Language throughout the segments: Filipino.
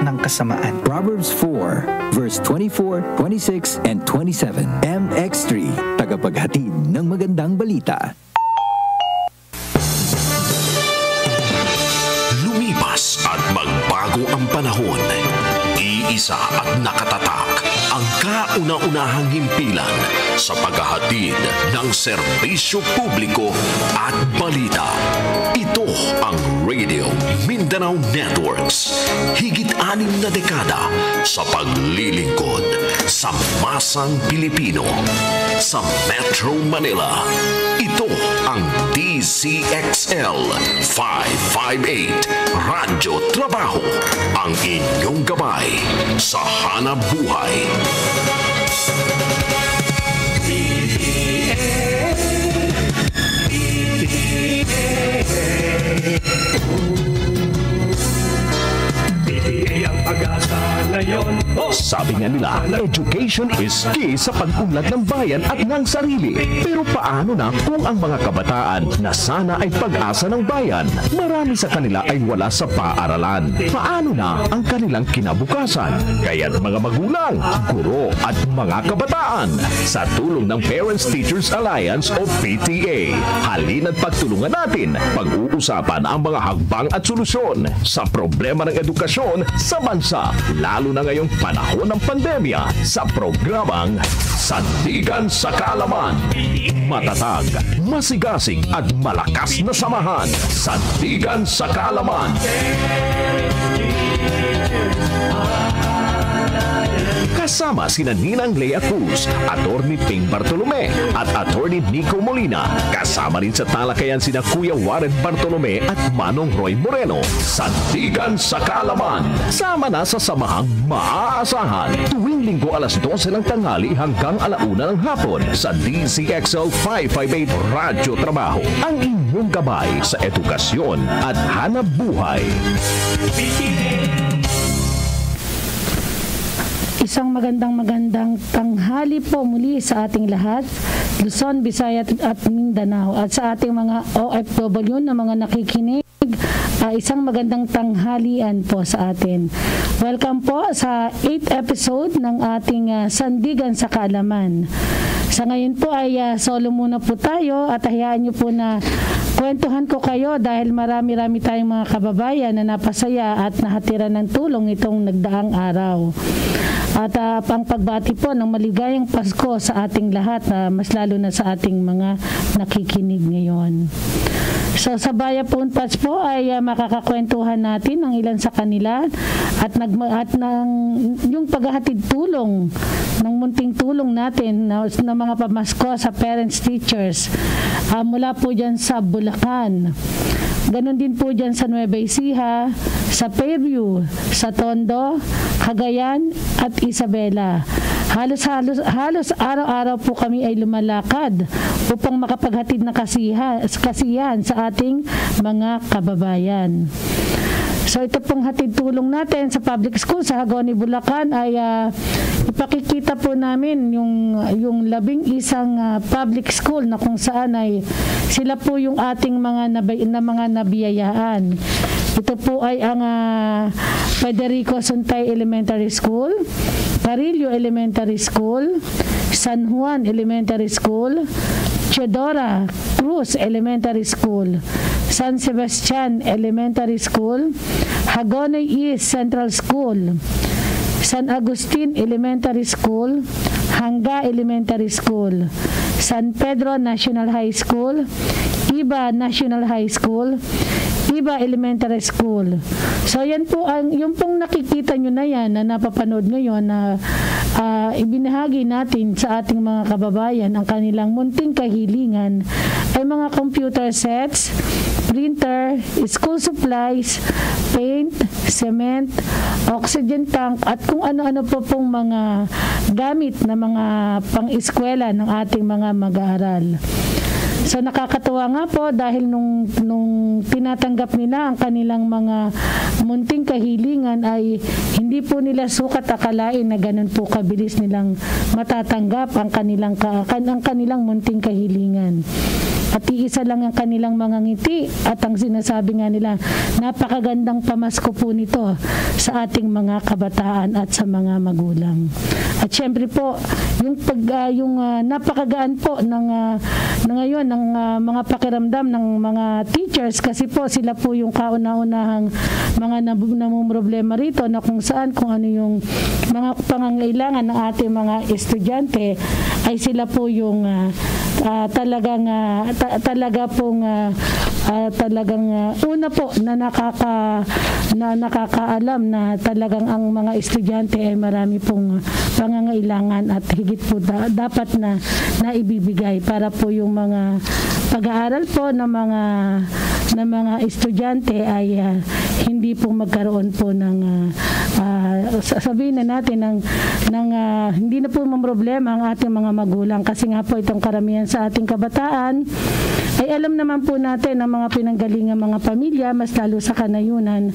ng kasamaan. Proverbs 4, verse 24, 26, and 27. MX3, tagapaghatid ng magandang balita. Lumipas at magbago ang panahon. Iisa at nakatatak ang kauna-unahang himpilan sa paghahatid ng serbisyo publiko at balita. Ito ang Radio Mindanao Networks. Higit 6 na dekada sa paglilingkod sa masang Pilipino. Sa Metro Manila, ito ang DCXL 558 Radyo Trabaho, ang inyong gabay sa hanap buhay. Sabi nga nila, education is key sa pag-unlad ng bayan at ng sarili. Pero paano na kung ang mga kabataan na sana ay pag-asa ng bayan, marami sa kanila ay wala sa paaralan? Paano na ang kanilang kinabukasan? Kaya't mga magulang, guro at mga kabataan, sa tulong ng Parents Teachers Alliance o PTA, halina't pagtulungan natin pag-uusapan ang mga hakbang at solusyon sa problema ng edukasyon sa bansa, lalo na ngayong panahon ng pandemya, sa programang Sandigan sa Kaalaman. Matatag, masigasig at malakas na samahan. Sandigan sa Kaalaman. Kasama sina Ninang Lea Cruz, Attorney Ping Bartolome at Attorney Nico Molina. Kasama rin sa talakayan sina Kuya Warren Bartolome at Manong Roy Moreno. Sandigan sa Kaalaman. Sama na sa samahang maaasahan tuwing linggo alas 12 ng tanghali hanggang 1:00 ng hapon sa DCXL 558 Radyo Trabaho. Ang inyong gabay sa edukasyon at hanap buhay. Isang magandang tanghali po muli sa ating lahat, Luzon, Visayas at Mindanao, at sa ating mga OFW na mga nakikinig, isang magandang tanghalian po sa atin. Welcome po sa 8th episode ng ating Sandigan sa Kaalaman. Sa ngayon po ay solo muna po tayo at hayaan niyo po na kwentuhan ko kayo dahil marami-rami tayong mga kababayan na napasaya at nahatiran ng tulong itong nagdaang araw. At ang pagbati po ng maligayang Pasko sa ating lahat, mas lalo na sa ating mga nakikinig ngayon. So sa Baya Puntas po ay makakakwentuhan natin ng ilan sa kanila at yung paghahatid tulong ng munting tulong natin na mga pamasko sa parents teachers mula po dyan sa Bulacan. Ganon din po dyan sa Nueva Ecija, sa Fairview, sa Tondo, Cagayan at Isabela. Halos araw-araw po kami ay lumalakad upang makapaghatid ng kasiyahan sa ating mga kababayan. So ito pong hatid tulong natin sa public school sa Hagonoy, Bulacan ay ipakikita po namin yung 11 public school na kung saan ay sila po yung ating mga nabiyayaan. Ito po ay ang Federico Suntay Elementary School, Carillo Elementary School, San Juan Elementary School, Teodora Cruz Elementary School, San Sebastian Elementary School, Hagonoy East Central School, San Agustin Elementary School, Hanga Elementary School, San Pedro National High School, Iba National High School, Iba Elementary School. So yan po yung pong nakikita nyo na yan na napapanood ngayon na ibinahagi natin sa ating mga kababayan ang kanilang munting kahilingan ay mga computer sets, printer, school supplies, paint, cement, oxygen tank at kung ano-ano po pong mga gamit na mga pang-eskwela ng ating mga mag-aaral. So nakakatuwa nga po dahil nung tinatanggap nila ang kanilang mga munting kahilingan ay hindi po nila sukat akalain na ganun po kabilis nilang matatanggap ang kanilang munting kahilingan. at iisa lang ang kanilang mga ngiti at ang sinasabi nga nila, napakagandang pamasko po nito sa ating mga kabataan at sa mga magulang. At syempre po, yung napakagaan po ng ngayon ng mga pakiramdam ng mga teachers, kasi po sila po yung kauna-unahang mga namumroblema rito, na kung saan, kung ano yung mga pangangailangan ng ating mga estudyante, ay sila po yung talagang una po na nakakaalam na talagang ang mga estudyante ay marami pong pangangailangan at higit po dapat na naibibigay para po yung mga pag-aaral po ng mga estudyante ay hindi po magkaroon po ng sabihin na natin hindi na po problema ang ating mga magulang, kasi nga po itong karamihan sa ating kabataan ay alam naman po natin ang mga pinanggalingang mga pamilya, mas lalo sa kanayunan,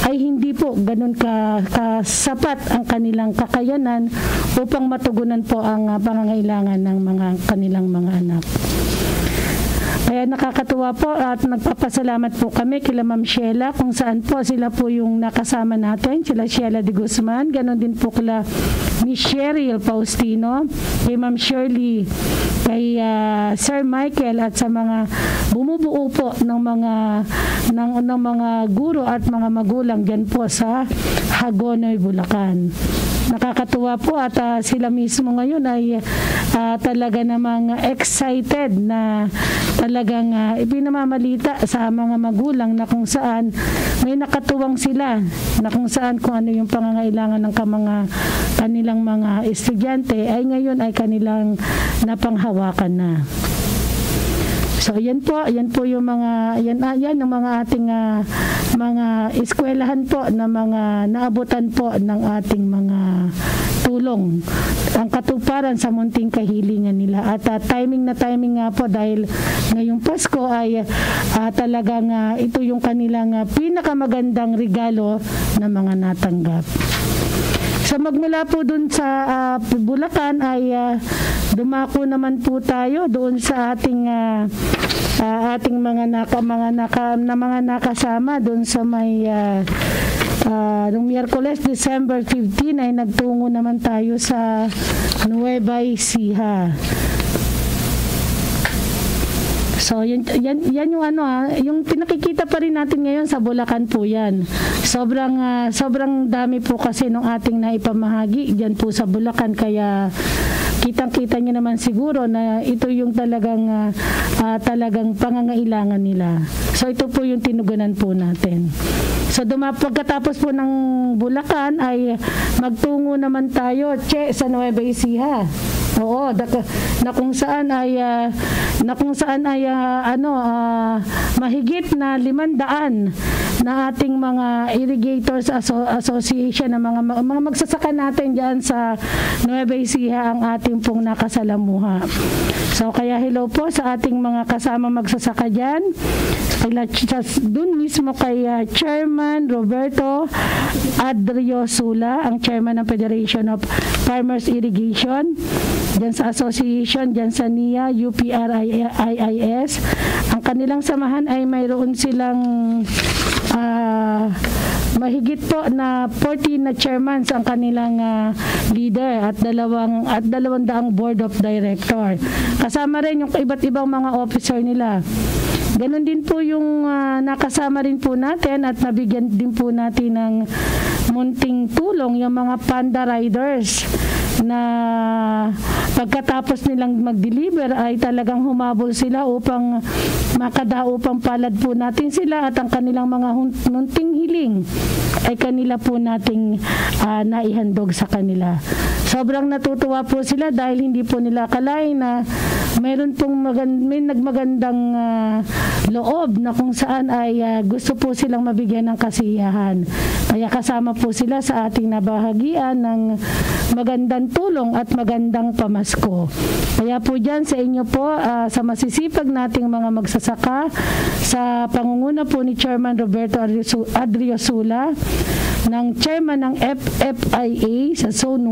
ay hindi po ganun kasapat ang kanilang kakayanan upang matugunan po ang pangangailangan ng mga kanilang mga anak. Kaya nakakatuwa po at nagpapasalamat po kami kila Ma'am Sheila, kung saan po sila po yung nakasama natin, sila Sheila de Guzman, ganon din po kila Miss Cheryl Faustino, kay Ma'am Shirley, kay Sir Michael, at sa mga bumubuo po ng mga guro at mga magulang dyan po sa Hagonoy, Bulacan. Nakakatuwa po at sila mismo ngayon ay talaga namang excited na talagang ipinamamalita sa mga magulang na kung saan may nakatuwang sila, na kung saan kung ano yung pangangailangan ng kanilang mga estudyante ay ngayon ay kanilang napanghawakan na. So yan po yung mga yan ang mga ating mga eskwelahan po na mga naabutan po ng ating mga tulong, ang katuparan sa munting kahilingan nila. At timing nga po dahil ngayong Pasko ay talagang ito yung kanilang pinakamagandang regalo na mga natanggap. So magmula po dun sa Bulacan ay dumako naman po tayo doon sa ating mga nakasama doon sa may noong Miyerkules, December 15 ay nagtungo naman tayo sa Nueva Ecija. So yan yung yung pinakikita pa rin natin ngayon sa Bulacan po yan. Sobrang dami po kasi nung ating naipamahagi diyan po sa Bulacan, kaya kitang-kita niyo naman siguro na ito yung talagang pangangailangan nila. So ito po yung tinugunan po natin. So pagkatapos po ng Bulacan ay magtungo naman tayo sa Nueva Ecija. Oo, na kung saan ay mahigit na 500 na ating mga irrigators association, na mga magsasaka natin diyan sa Nueva Ecija ang ating pong nakasalamuha. So kaya hello po sa ating mga kasama magsasaka diyan. Doon mismo kay Chairman Roberto Adriosula, ang Chairman ng Federation of Farmers Irrigation, diyan sa association, diyan sa NIA, UPRIIS. Ang kanilang samahan ay mayroon silang mahigit po na 14 na chairmans ang kanilang leader at 200 board of director. Kasama rin yung iba't ibang mga officer nila. Ganon din po yung nakasama rin po natin at nabigyan din po natin ng munting tulong yung mga panda riders na pagkatapos nilang mag-deliver ay talagang humabol sila upang makadaupang palad po natin sila, at ang kanilang mga munting hiling ay kanila po nating naihandog sa kanila. Sobrang natutuwa po sila dahil hindi po nila akalain na mayroon pong may nagmagandang loob na kung saan ay gusto po silang mabigyan ng kasiyahan. Kaya kasama po sila sa ating nabahagian ng magandang tulong at magandang pamasko. Kaya po dyan sa inyo po, sa masisipag nating mga magsasaka, sa pangunguna po ni Chairman Roberto Adriosula, ng Chairman ng FFIA sa Zone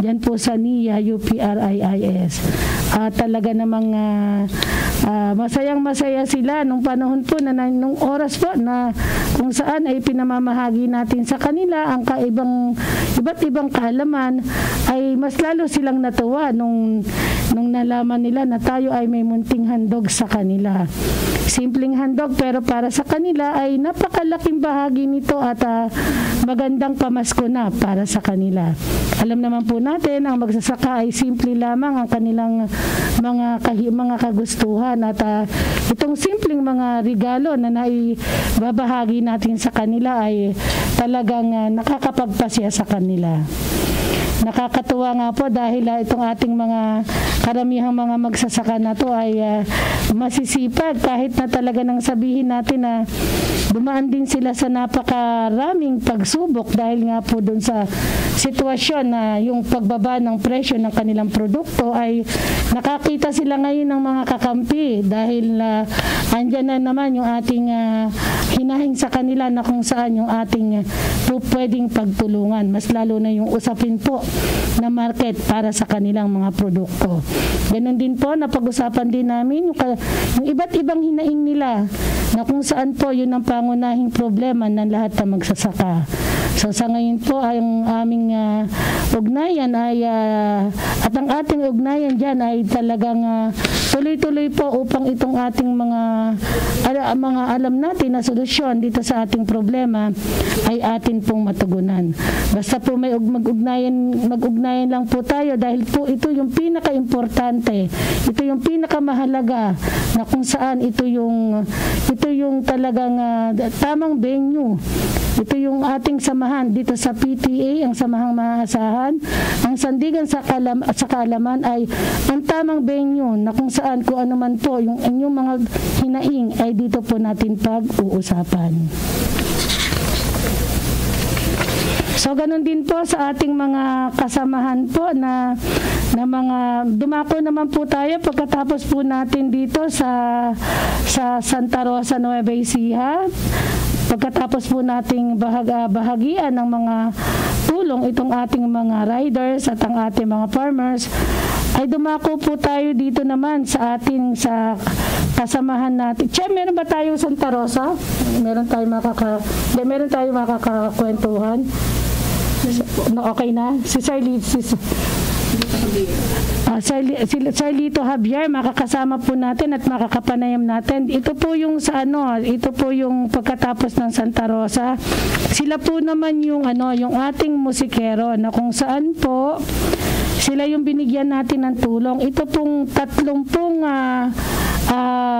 1, dyan po sa NIA, UPRIIS. talaga namang masayang-masaya sila nung panahon po nung oras po na kung saan ay pinamamahagi natin sa kanila ang iba't ibang kaalaman, ay mas lalo silang natuwa nung nalaman nila na tayo ay may munting handog sa kanila. Simpleng handog pero para sa kanila ay napakalaking bahagi nito at magandang pamasko na para sa kanila. Alam naman po natin ang magsasaka ay simple lamang ang kanilang mga kagustuhan at itong simpleng mga regalo na naibabahagi natin sa kanila ay talagang nakakapagpasya sa kanila. Nakakatuwa nga po dahil itong ating mga karamihang mga magsasaka na to ay masisipag kahit na talaga nang sabihin natin na dumaan din sila sa napakaraming pagsubok dahil nga po dun sa sitwasyon na yung pagbaba ng presyo ng kanilang produkto ay nakakita sila ngayon ng mga kakampi dahil andyan na naman yung ating hinahing sa kanila na kung saan yung ating pwedeng pagtulungan. Mas lalo na yung usapin po na market para sa kanilang mga produkto. Ganon din po, napag-usapan din namin yung iba't ibang hinaing nila na kung saan po yun ang pangunahing problema ng lahat na magsasaka. So sa ngayon po ang aming ugnayan ay at ang ating ugnayan dyan ay talagang tuloy-tuloy po upang itong ating mga alam natin na solusyon dito sa ating problema ay atin pong matugunan. Basta po may mag-ugnayan lang po tayo dahil po ito yung pinaka-importante, ito yung pinakamahalaga na kung saan ito yung talagang tamang venue. Ito yung ating samahan dito sa PTA, ang samahang maasahan. Ang sandigan sa kaalaman ay ang tamang venue na kung saan kung ano man po yung inyong mga hinaing ay dito po natin pag-uusapan. So ganun din po sa ating mga kasamahan po na mga dumako naman po tayo pagkatapos po natin dito sa Santa Rosa, Nueva Ecija. Pagkatapos po nating bahagian ng mga tulong itong ating mga riders at ang ating mga farmers, ay dumako po tayo dito naman sa kasamahan natin. Che, meron ba tayo Santa Rosa? Meron tayo makakakwentuhan? Okay na? Si Sir Lito Javier, makakasama po natin at makakapanayam natin. Ito po yung pagkatapos ng Santa Rosa. Sila po naman yung ating musikero na kung saan po sila yung binigyan natin ng tulong. Ito pong 30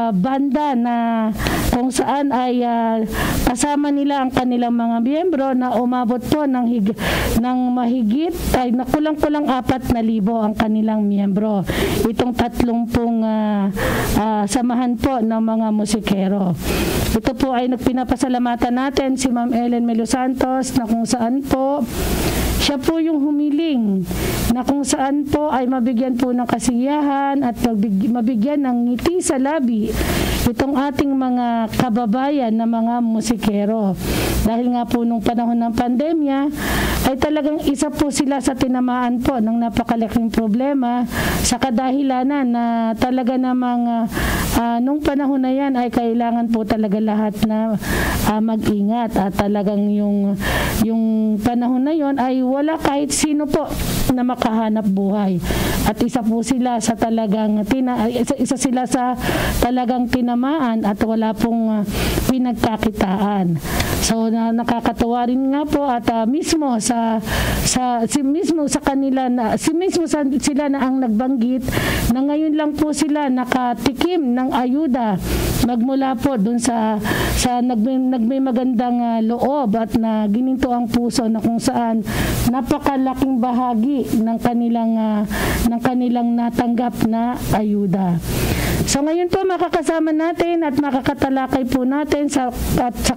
banda na kung saan ay kasama nila ang kanilang mga miyembro na umabot po ng mahigit ay nakulang-kulang 4,000 ang kanilang miyembro. Itong 30 samahan po ng mga musikero. Ito po ay nagpinapasalamatan natin si Ma'am Ellen Melo Santos na kung saan po siya po yung humiling na kung saan po ay mabigyan po ng kasiyahan at mabigyan ng ngiti sa labi itong ating mga kababayan na mga musikero. Dahil nga po nung panahon ng pandemya ay talagang isa po sila sa tinamaan po ng napakalaking problema sa kadahilanan na talaga namang nung panahon na yan ay kailangan po talaga lahat na mag-ingat at talagang yung panahon na yon ay wala kahit sino po na makahanap buhay. At isa po sila sa talagang isa sila sa talagang tinamaan at wala pong pinagkakitaan. So nakakatuwa rin nga po at mismo sila na ang nagbanggit na ngayon lang po sila nakatikim ng ayuda magmula po dun sa nagmay magandang loob at na gininto ang puso na kung saan napakalaking bahagi ng kanilang natanggap na ayuda. So ngayon po makakasama natin at makakatalakay po natin sa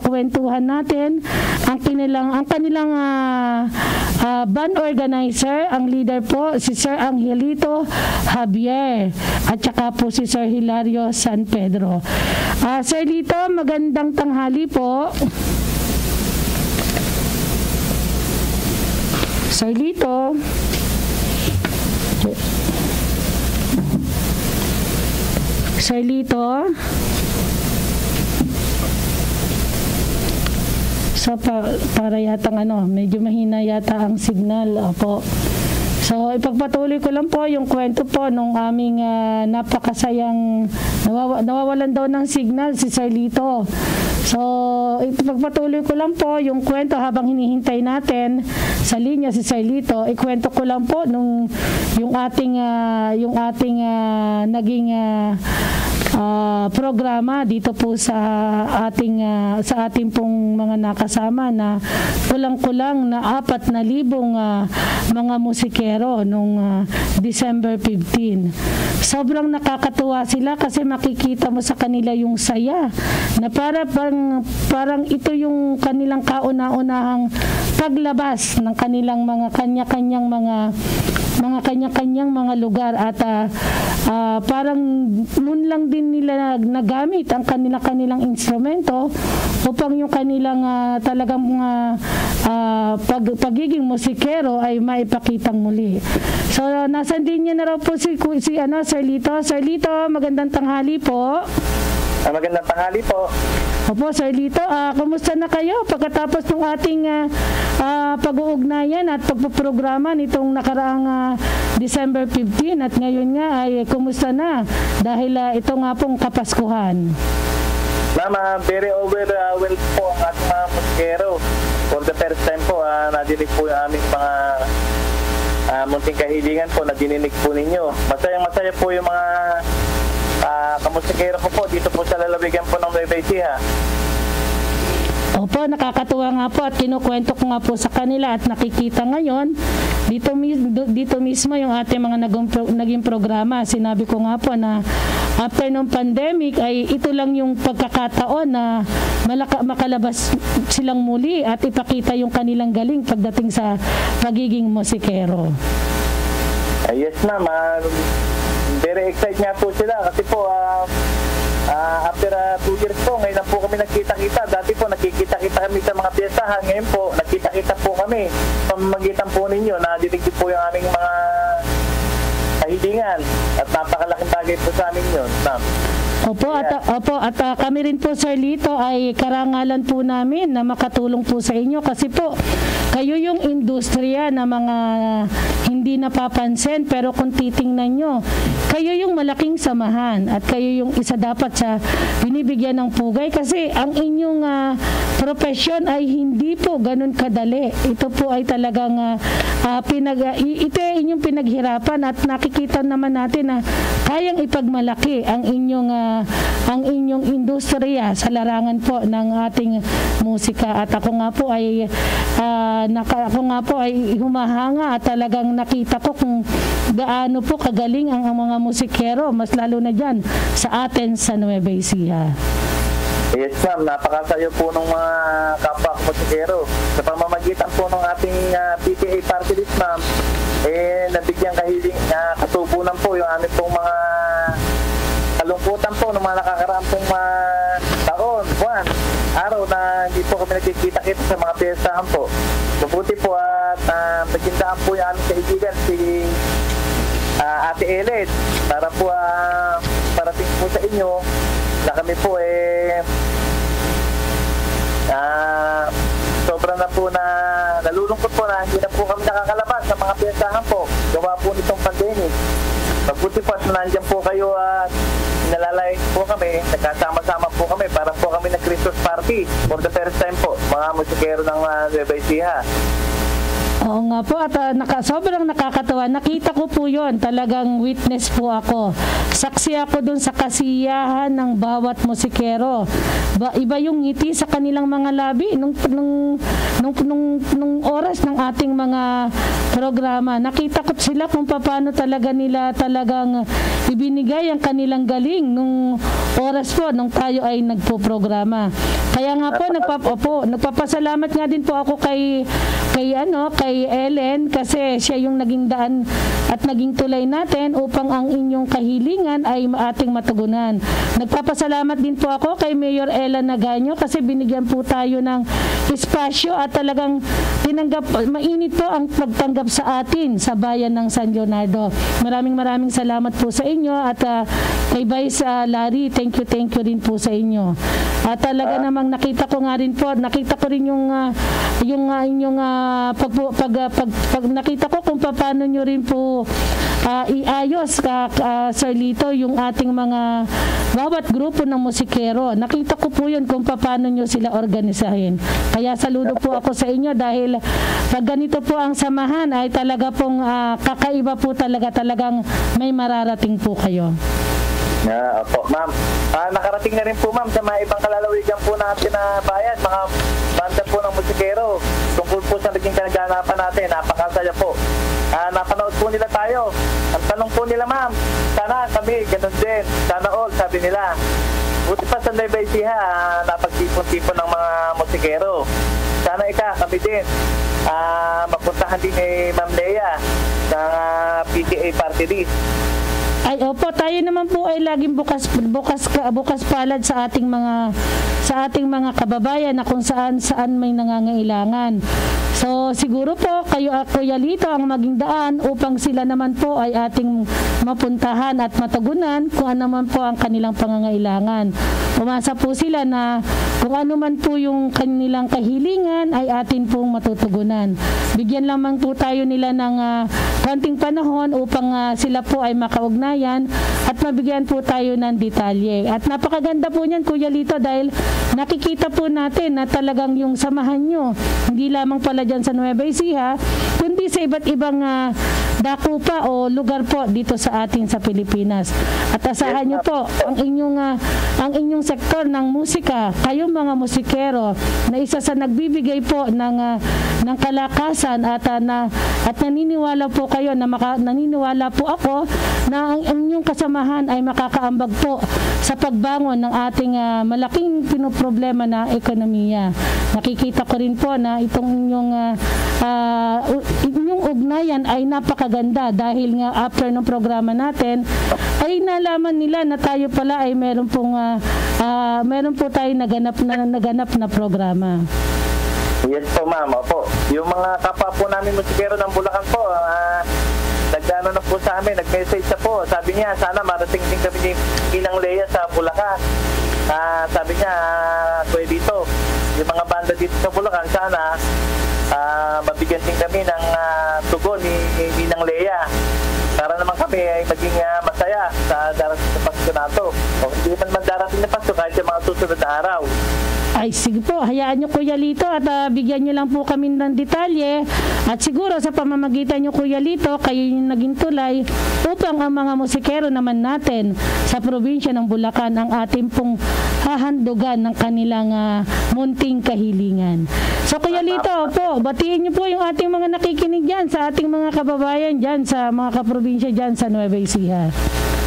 kwentuhan natin ang kanilang band organizer, ang leader po si Sir Angelito Javier at saka po si Sir Hilario San Pedro. Sir Lito, magandang tanghali po. Sir Lito. Sir Lito. So, para yatang medyo mahina yata ang signal. Opo. So, ipagpatuloy ko lang po yung kwento po nung aming napakasayang nawawalan daw ng signal si Sir Lito. So, ipagpatuloy ko lang po yung kwento habang hinihintay natin sa linya si Sir Lito. Ikwento ko lang po nung yung ating naging programa dito po sa ating pong mga nakasama na kulang-kulang na 4,000 mga musikero nung December 15. Sobrang nakakatuwa sila kasi makikita mo sa kanila yung saya na parang ito yung kanilang kauna-unahang paglabas ng kanilang mga kanya-kanyang mga lugar at parang noon lang din nila nagamit ang kanilang instrumento upang yung kanilang talagang pagiging musikero ay maipakitang muli. So nasan din niya na raw po si Sir Lito. Sir Lito, magandang tanghali po. Magandang tanghali po. Opo, Sir Lito, kumusta na kayo pagkatapos ng ating pag-uugnayan at pagpuprograma nitong nakaraang December 15 at ngayon nga ay kumusta na dahil ito nga pong Kapaskuhan? Ma'am, very overwhelmed po ang ating mga musikero. For the first time po, nadinig po yung aming mga munting kahilingan po na dininig po ninyo. Masayang-masaya po yung mga kamusikero ko po dito po sa lalawigan po ng Nueva Ecija. Opo, nakakatuwa nga po at kinukwento ko nga po sa kanila at nakikita ngayon dito mismo yung ating mga naging programa. Sinabi ko nga po na after ng pandemic ay ito lang yung pagkakataon na makalabas silang muli at ipakita yung kanilang galing pagdating sa pagiging musikero. Yes ma'am, very excited nga po sila kasi po after 2 years po, ngayon na po kami nagkita-kita. Dati po nakikita-kita kami sa mga piestahan. Ngayon po, nagkita-kita po kami. Pamamagitan po ninyo, nadinig po yung aming mga kahilingan. At napakalaking bagay po sa amin yun, ma'am. Opo, at kami rin po, Sir Lito, ay karangalan po namin na makatulong po sa inyo kasi po kayo yung industriya na mga hindi napapansin pero kung titingnan nyo, kayo yung malaking samahan at kayo yung isa dapat sa binibigyan ng pugay kasi ang inyong profesyon ay hindi po ganun kadali. Ito po ay talagang ito ay inyong pinaghirapan at nakikita naman natin na kayang ipagmalaki ang inyong industriya sa larangan po ng ating musika at ako nga po ay humahanga at talagang nakita ko kung gaano po kagaling ang mga musikero mas lalo na dyan sa atin sa Nueva Ecija. Yes ma'am, napakasayo po ng mga kapwa musikero. Sa pamamagitan po ng ating PTA party list ma'am, nabigyan kahiling katubunan po yung aming pong mga kalungkutan po ng mga nakakaraang pong taon, buwan, araw na hindi po kami nagkikita-kita sa mga piyestahan po. Mabuti po at magindaan po yung aming kaibigan si Ate Elet para po parating po sa inyo na kami po sobra na po na nalulungkot po na hindi na po kami nakakalabas sa mga piyestahan po gawa po nitong pandemic. Mabuti po at nandiyan po kayo at nalalay po kami, nagkasama-sama po kami para po kami nag-Christmas party for the first time po, mga musikero ng Nueva Ecija. Oo nga po at sobrang nakakatawa. Nakita ko po yon, talagang witness po ako. Saksi ako dun sa kasiyahan ng bawat musikero. Iba yung ngiti sa kanilang mga labi nung oras ng ating mga programa. Nakita ko sila kung paano talaga nila talagang ibinigay ang kanilang galing nung oras po nung tayo ay nagpo-programa. Kaya nga po, nagpapasalamat nga din po ako kay Ellen kasi siya yung naging daan at naging tulay natin upang ang inyong kahilingan ay ating matugunan. Nagpapasalamat din po ako kay Mayor Ella Naganyo kasi binigyan po tayo ng espasyo at talagang mainit po ang pagtanggap sa atin sa bayan ng San Leonardo. Maraming salamat po sa inyo at kay Vice Larry, thank you rin po sa inyo. At talaga namang nakita ko rin yung inyong nakita ko kung paano nyo rin po iayos Sir Lito yung ating mga bawat grupo ng musikero. Nakita ko po yun kung paano nyo sila organisahin. Kaya saludo po ako sa inyo dahil pag ganito po ang samahan ay talaga pong kakaiba po talagang may mararating po kayo. Opo, ma'am. Nakarating na rin po, ma'am, sa mga ibang kalalawigan po natin na bayan, mga banda po ng musikero. Tungkol po sa naging kanaganapan natin, napakasaya po. Napanood po nila tayo. Ang tanong po nila, ma'am, sana kami, ganun din. Sana all, sabi nila. Buti pa sa Nueva Ecija, napagtipon-tipon ng mga musikero. Sana kami din. Mapuntahan din ni Ma'am Lea ng PTA Party List. Ay opo, tayo naman po ay laging bukas palad sa ating mga kababayan na kung saan may nangangailangan. So siguro po Kuya Lito ang maging daan upang sila naman po ay ating mapuntahan at matugunan kung ano man po ang kanilang pangangailangan. Umasa po sila na kung ano man po yung kanilang kahilingan ay atin pong matutugunan. Bigyan lamang po tayo nila ng konting panahon upang sila po ay makaugnayan at mabigyan po tayo ng detalye. At napakaganda po niyan, Kuya Lito, dahil nakikita po natin na talagang yung samahan nyo, hindi lamang pala dyan sa Nueva Ecija, kundi sa iba't ibang dako pa o lugar po dito sa atin sa Pilipinas. At asahan nyo po ang inyong sektor ng musika, kayong mga musikero na isa sa nagbibigay po ng kalakasan at naniniwala po kayo naniniwala po ako na ang inyong kasamahan ay makakaambag po sa pagbangon ng ating malaking pinoproblema na ekonomiya. Nakikita ko rin po na itong inyong ugnayan ay napakaganda dahil nga after ng programa natin ay nalaman nila na tayo pala ay meron po tayo naganap na programa. Yes po, ma'am. Opo. Yung mga kapwa po namin musikero ng Bulacan po, nagdano na po sa amin, nag-message na po. Sabi niya, sana marating din kami ni Inang Lea sa Bulacan. Sabi niya, Kuya Dito, yung mga banda dito sa Bulacan, sana mabigyan din kami ng tugon ni Inang Lea. Para naman kami ay maging masaya sa darating na Pasko na ito. O hindi man darating na Pasko kahit sa mga susunod na araw. Ay sige po, hayaan nyo Kuya Lito at bigyan nyo lang po kami ng detalye at siguro sa pamamagitan nyo Kuya Lito, kayo yung naging tulay upang ang mga musikero naman natin sa probinsya ng Bulacan ang ating pong hahandugan ng kanilang munting kahilingan. So Kuya Lito po, batiin nyo po yung ating mga nakikinig dyan sa ating mga kababayan dyan sa mga kaprobinsya dyan sa Nueva Ecija.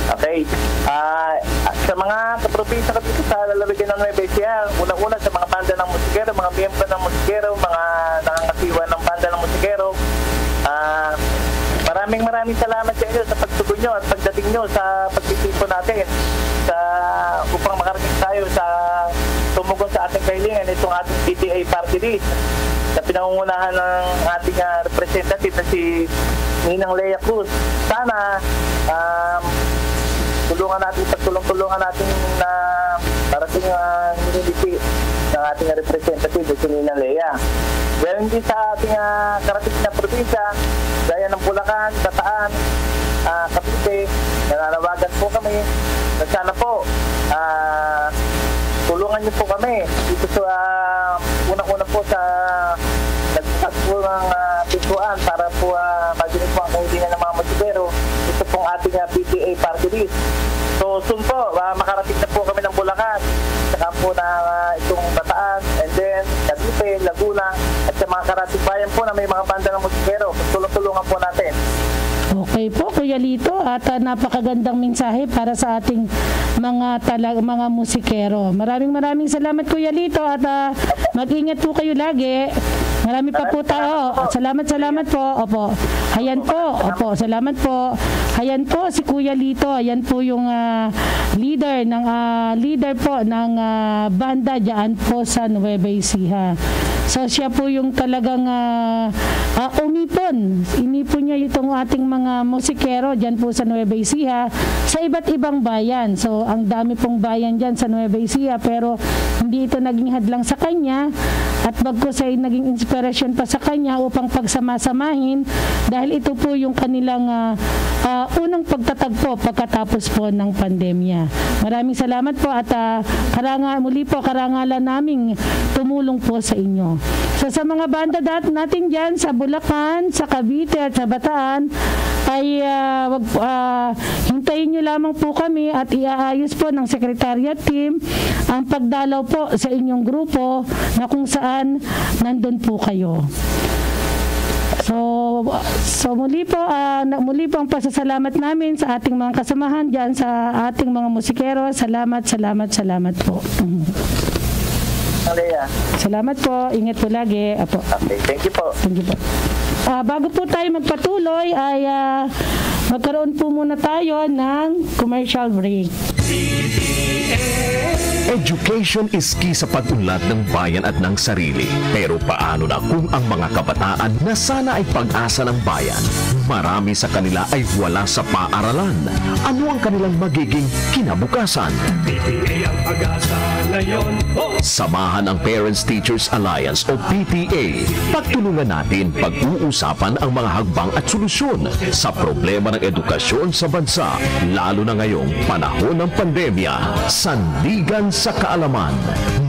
Okay. Sa mga kaprobinsya dito sa lalawigan ng Nueva Ecija, unang-una sa mga banda ng musikero, mga miyembro ng musikero, mga nangangasiwa ng banda ng musikero, maraming salamat sa inyo sa pagtugon nyo at pagdating nyo sa pagtitipon natin upang makarating tayo sa tumugon sa ating kahilingan itong ating PTA Party List na pinangungunahan ng ating representative na si Ninang Lea Cruz. Sana tulungan natin na parating humility ng ating representative si Ninang Lea. Dahil hindi sa ating karating na probinsya, gaya ng Bulacan, Bataan, Cavite, nananawagan po kami na sana po tulungan niyo po kami dito sa unang-una po sa nagbukas po ng pintuan para po maginig po ang kahilingan ng mga musikero. Ito pong ating PTA Party List. So soon po, makarating na po kami ng Bulacan, saka po na itong Bataan, and then Cavite, Laguna, at sa mga karating bayan po na may mga banda ng musikero. Tulong-tulungan po natin. Okay po, Kuya Lito, at napakagandang mensahe para sa ating mga musikero. Maraming salamat, Kuya Lito, at mag-ingat po kayo lagi. Marami pa po tayo. Salamat po. Opo. Ayan po. Opo, salamat po. Ayan po si Kuya Lito. Ayan po yung leader po ng banda diyan po sa Nueva Ecija. So siya po yung talagang inipon niya itong ating mga musikero diyan po sa Nueva Ecija sa iba't ibang bayan. So ang dami pong bayan diyan sa Nueva Ecija, pero hindi ito naging hadlang sa kanya, at bagkus ay naging inspirasyon pa sa kanya upang pagsama-samahin, dahil ito po yung kanilang unang pagtatagpo pagkatapos po ng pandemya. Maraming salamat po, at muli po karangalan naming tumulong po sa inyo. So sa mga banda natin dyan sa Bulacan, sa Cavite at sa Bataan, ay hintayin nyo lamang po kami at iaayos po ng Secretariat Team ang pagdalaw po sa inyong grupo na kung saan nandun po kayo. So muli po ang pasasalamat namin sa ating mga kasamahan diyan, sa ating mga musikero. Salamat po. Salamat po. Ingat po lagi. Apo. Okay, thank you po. Bago po tayo magpatuloy ay magkaroon po muna tayo ng commercial break. Education is key sa pag-unlad ng bayan at ng sarili. Pero paano na kung ang mga kabataan na sana ay pag-asa ng bayan, marami sa kanila ay wala sa paaralan? Ano ang kanilang magiging kinabukasan? PTA ang pag-asa ngayon. Samahan ang Parents Teachers Alliance o PTA. Pagtulungan natin pag-uusapan ang mga hagbang at solusyon sa problema ng edukasyon sa bansa, lalo na ngayong panahon ng pandemya. Sandigan sa kaalaman.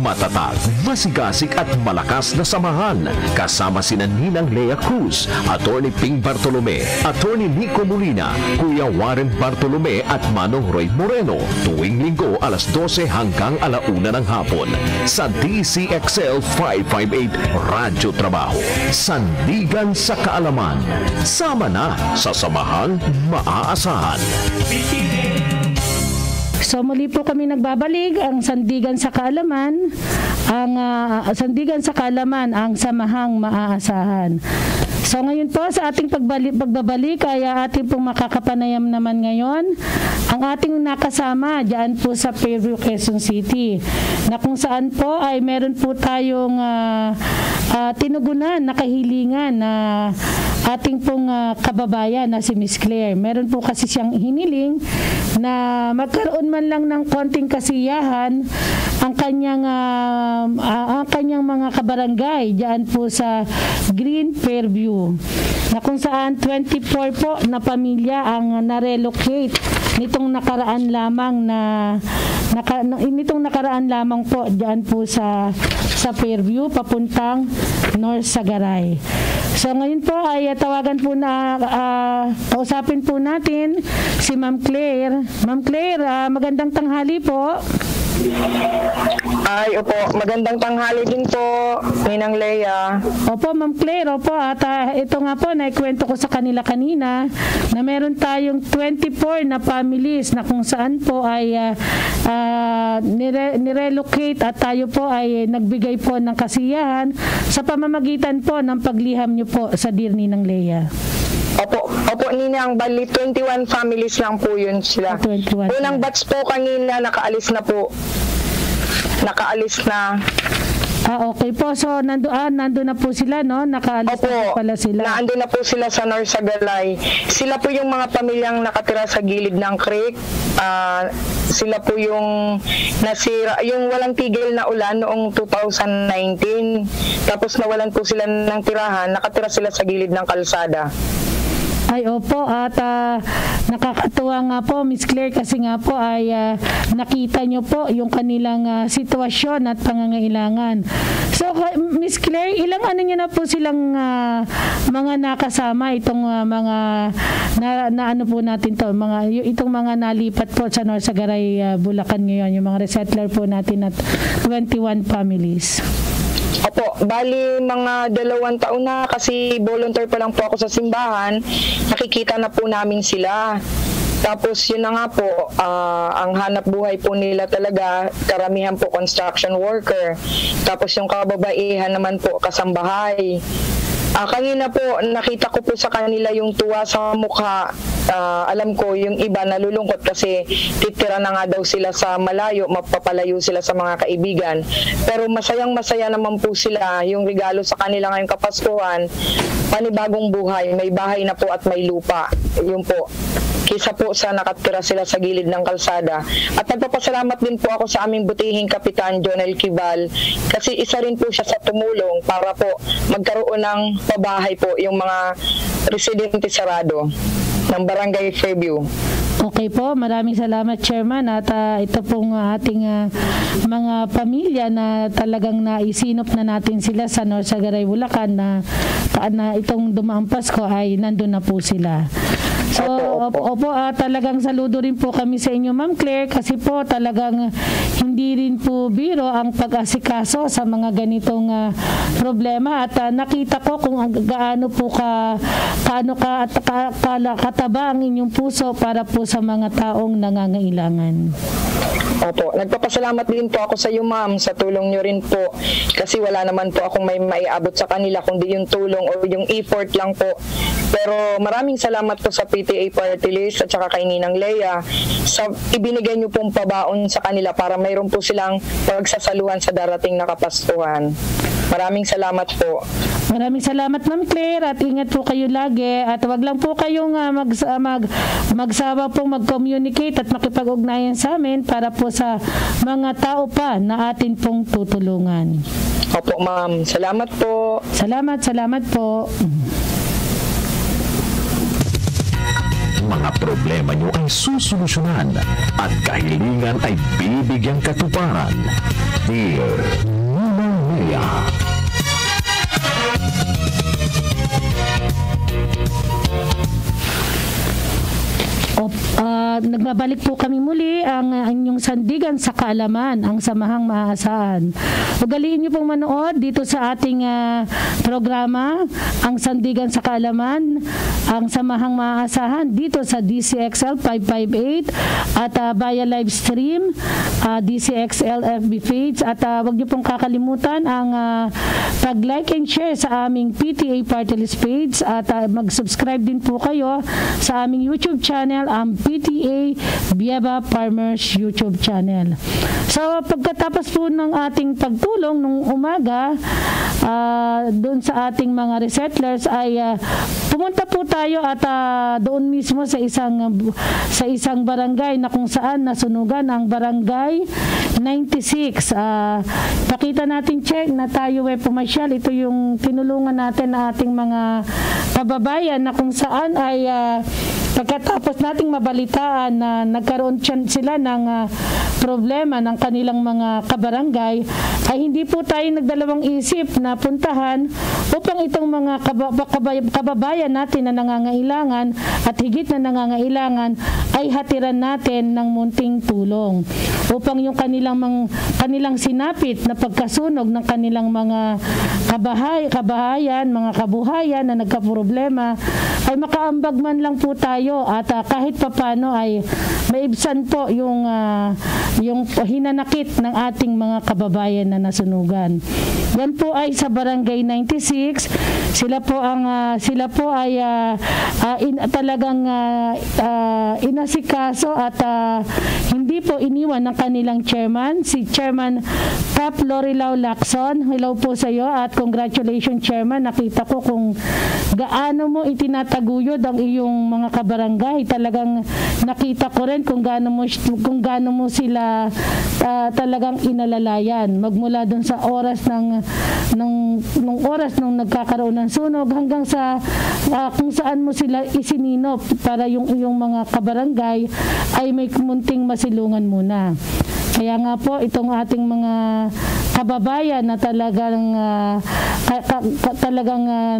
Matatag, masigasig at malakas na samahan. Kasama sina Ninang Lea Cruz, Attorney Ping Bartolome, Attorney Nico Molina, Kuya Warren Bartolome at Manong Roy Moreno. Tuwing linggo alas 12 hanggang 1:00 ng hapon sa DCXL 558 Radyo Trabaho. Sandigan sa kaalaman. Sama na sa samahang maaasahan. So muli po kami nagbabalik, ang Sandigan sa Kaalaman, ang samahang maaasahan. So ngayon po sa ating pagbabalik ay ating pong makakapanayam naman ngayon ang ating nakasama diyan po sa Fairview, Quezon City, na kung saan po ay meron po tayong tinugunan na kahilingan na ating pong kababayan na si Miss Claire. Meron po kasi siyang hiniling na magkaroon man lang ng konting kasiyahan ang kanyang mga kabarangay diyan po sa Green Fairview, na kung saan 24 po na pamilya ang na-relocate nitong nakaraan lamang po diyan po sa Fairview papuntang North Sagaray. So ngayon po ay kausapin po natin si Ma'am Claire. Ma'am Claire, magandang tanghali po. Ay, opo. Magandang tanghali din po, Ninang Lea. Opo, Ma'am Claire. Opo, at ito nga po, naikwento ko sa kanila kanina na meron tayong 24 na families na kung saan po ay nirelocate at tayo po ay nagbigay po ng kasiyahan sa pamamagitan po ng pagliham nyo po sa Dear Ninang Lea. Opo, Ninang, bali 21 families lang po yun sila. 21. Unang batch po kanina, nakaalis na po. Okay po. So, nandun na po sila, no? Nakaalis na po pala sila. Nandun na po sila sa North Sagaray. Sila po yung mga pamilyang nakatira sa gilid ng creek. Sila po yung nasira, yung walang tigil na ulan noong 2019. Tapos nawalan po sila ng tirahan, nakatira sila sa gilid ng kalsada. Ay, opo, at nakakatuwa nga po, Miss Claire, kasi nga po ay nakita nyo po yung kanilang sitwasyon at pangangailangan. So, Miss Claire, ilang nyo na po silang mga nakasama, itong mga po natin to, itong mga nalipat po sa North Sagaray, Bulacan ngayon, yung mga resettler po natin at 21 families. Opo, bali mga 2 taon na kasi volunteer pa lang po ako sa simbahan, nakikita na po namin sila. Tapos yun na nga po, ang hanap buhay po nila talaga, karamihan po construction worker. Tapos yung kababaihan naman po kasambahay. Kanina po, nakita ko po sa kanila yung tuwa sa mukha. Alam ko, yung iba nalulungkot kasi titira na nga daw sila sa malayo, mapapalayo sila sa mga kaibigan. Pero masayang-masaya naman po sila. Yung regalo sa kanila ngayong Kapaskuhan, panibagong buhay, may bahay na po at may lupa. Yun po. Kisa po sa nakatira sila sa gilid ng kalsada. At nagpapasalamat din po ako sa aming butihing Kapitan Jonel Kibal kasi isa rin po siya sa tumulong para po magkaroon ng pabahay po yung mga residente sarado ng Barangay Fairview. Okay po, maraming salamat Chairman at ito pong ating mga pamilya na talagang naisinop na natin sila sa North Sagaray, Bulacan na itong dumaang Pasko ay nandun na po sila. So, opo, talagang saludo rin po kami sa inyo Ma'am Claire kasi po talagang hindi rin po biro ang pag-asikaso sa mga ganitong problema at nakita ko kung gaano po kataba ang inyong puso para po sa mga taong nangangailangan. Opo, nagpapasalamat din po ako sa iyo ma'am sa tulong nyo rin po kasi wala naman po akong may maiabot sa kanila kundi yung tulong o yung effort lang po. Pero maraming salamat po sa PTA Party List at saka kay Ninang Lea sa ibinigay nyo pong pabaon sa kanila para mayroon po silang pagsasaluhan sa darating na Kapaskuhan. Maraming salamat po. Maraming salamat Ma'am Claire at ingat po kayo lagi at wag lang po kayong magsawa pong mag-communicate at makipag-ugnayan sa amin para po sa mga tao pa na atin pong tutulungan. Opo ma'am, salamat po. Salamat po. Mga problema nyo ay susolusyonan at kahilingan ay bibigyang katuparan. Dear Ninang Lea. Nagbabalik po kami muli ang inyong sandigan sa kaalaman, ang samahang maaasahan. Ugaliin niyo pong manood dito sa ating programa, ang sandigan sa kaalaman, ang samahang maaasahan dito sa DCXL 558 at via live stream, DCXL FB page at wag niyo pong kakalimutan ang pag-like and share sa aming PTA Party List page at mag-subscribe din po kayo sa aming YouTube channel, ang PTA Biaba Farmers YouTube channel. So pagkatapos po ng ating pagtulong nung umaga doon sa ating mga resettlers ay pumunta po tayo at doon mismo sa isang barangay na kung saan nasunugan ang barangay 96. Pakita natin check na tayo pumasyal. Ito yung tinulungan natin na ating mga kababayan na kung saan ay pagkatapos nating mabalitaan na nagkaroon sila ng problema ng kanilang mga kabarangay, ay hindi po tayo nagdalawang isip na puntahan upang itong mga kababayan natin na nangangailangan at higit na nangangailangan ay hatiran natin ng munting tulong upang yung kanilang sinapit na pagkasunog ng kanilang mga kabahayan, mga kabuhayan na nagkaproblema ay makaambag man lang po tayo at kahit papano ay maibsan po yung hinanakit ng ating mga kababayan na nasunugan. Yan po ay sa Barangay 96. Sila po ay talagang inasikaso at hindi po iniwan ng kanilang chairman, si Chairman Cap Lorilao Lacson. Hello po sa iyo at congratulations Chairman. Nakita ko kung gaano mo itinataguyod ang iyong mga kabarangay. Talagang nakita ko rin kung gaano mo sila talagang inalalayan. Magmula dun sa oras nung nagkakaroon ng sunog hanggang sa kung saan mo sila isininop para yung mga kabarangay ay may munting masilungan muna. Kaya nga po itong ating mga kababayan na talagang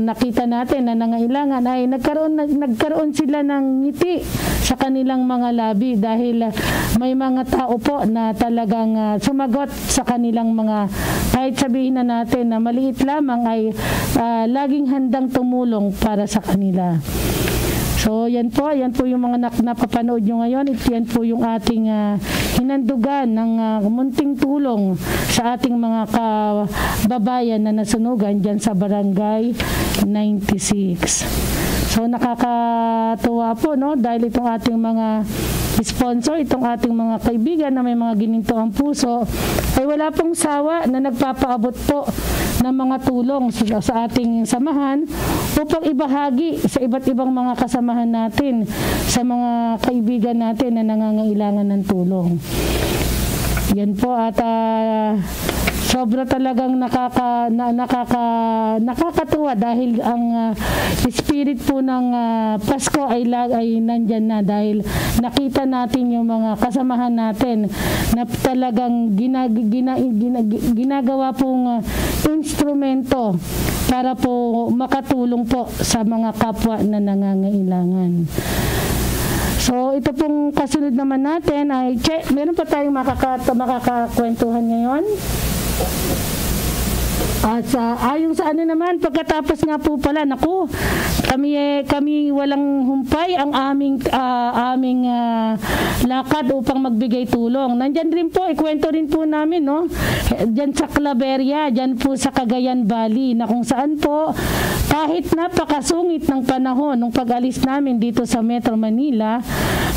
nakita natin na nangailangan ay nagkaroon sila ng ngiti sa kanilang mga labi dahil may mga tao po na talagang sumagot sa kanilang mga, kahit sabihin na natin na maliit lamang, ay laging handang tumulong para sa kanila. So yan po yung mga napapanood nyo ngayon. Yan po yung ating hinandugan ng munting tulong sa ating mga kababayan na nasunugan dyan sa Barangay 96. So nakakatuwa po, no, dahil itong ating mga sponsor, itong ating mga kaibigan na may mga gininto ang puso, ay wala pong sawa na nagpapaabot po ng mga tulong sa ating samahan upang ibahagi sa iba't ibang mga kasamahan natin, sa mga kaibigan natin na nangangailangan ng tulong. Yan po, at sobra talagang nakakatuwa dahil ang spirit po ng Pasko ay nandyan na, dahil nakita natin yung mga kasamahan natin na talagang ginagawa pong instrumento para po makatulong po sa mga kapwa na nangangailangan. So ito pong kasunod naman natin ay meron pa tayong makakakwentuhan ngayon. At ayon sa ano naman, pagkatapos nga po pala, naku, kami walang humpay ang aming lakad upang magbigay tulong. Nandyan rin po, ikwento rin po namin, no? Dyan sa Claveria, dyan po sa Cagayan Valley, na kung saan po, kahit napakasungit ng panahon nung pag-alis namin dito sa Metro Manila,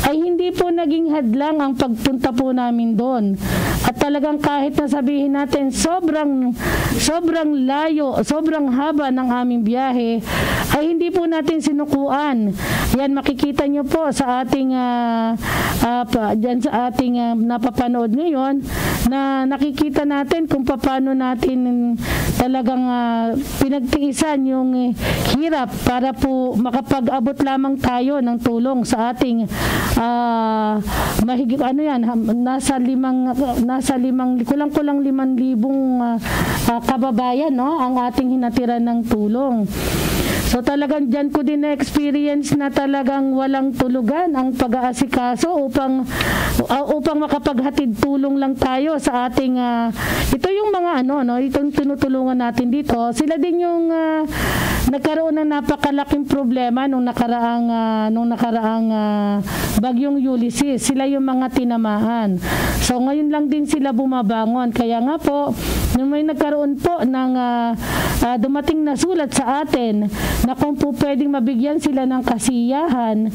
ay hindi po naging hadlang ang pagpunta po namin doon. At talagang kahit na sabihin natin sobrang layo, sobrang haba ng aming biyahe, ay hindi po natin sinukuan. Yan, makikita nyo po sa ating dyan sa ating napapanood ngayon, na nakikita natin kung paano natin talagang pinagtiisan yung hirap para po makapag-abot lamang tayo ng tulong sa ating mahigit nasa kulang-kulang 5,000 kababayan, no, ang ating hinatiran ng tulong. So talagang dyan ko din na-experience na talagang walang tulugan ang pag-aasikaso upang makapaghatid tulong lang tayo sa ating ito yung mga itong tinutulungan natin dito. Sila din yung nagkaroon ng napakalaking problema nung nakaraang bagyong Ulysses. Sila yung mga tinamaan. So ngayon lang din sila bumabangon. Kaya nga po, nung may nagkaroon po ng dumating na sulat sa atin na kung po pwedeng mabigyan sila ng kasiyahan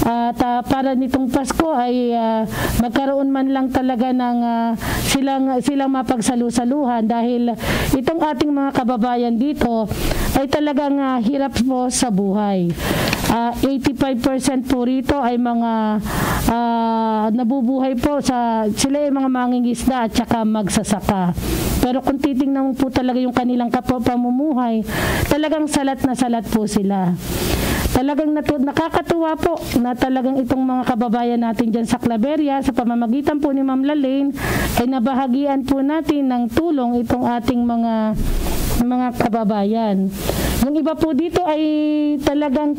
at para nitong Pasko ay magkaroon man lang talaga ng silang mapagsalusaluhan, dahil itong ating mga kababayan dito ay talagang hirap po sa buhay. 85% po rito ay mga nabubuhay po sila ay mga mangingisda at saka magsasaka. Pero kung titingnan mo po talaga yung kanilang pamumuhay, talagang salat na salat po sila. Talagang nakakatuwa po na talagang itong mga kababayan natin dyan sa Claveria, sa pamamagitan po ni Ma'am Lalaine, ay nabahagian po natin ng tulong itong ating mga kababayan. Yung iba po dito ay talagang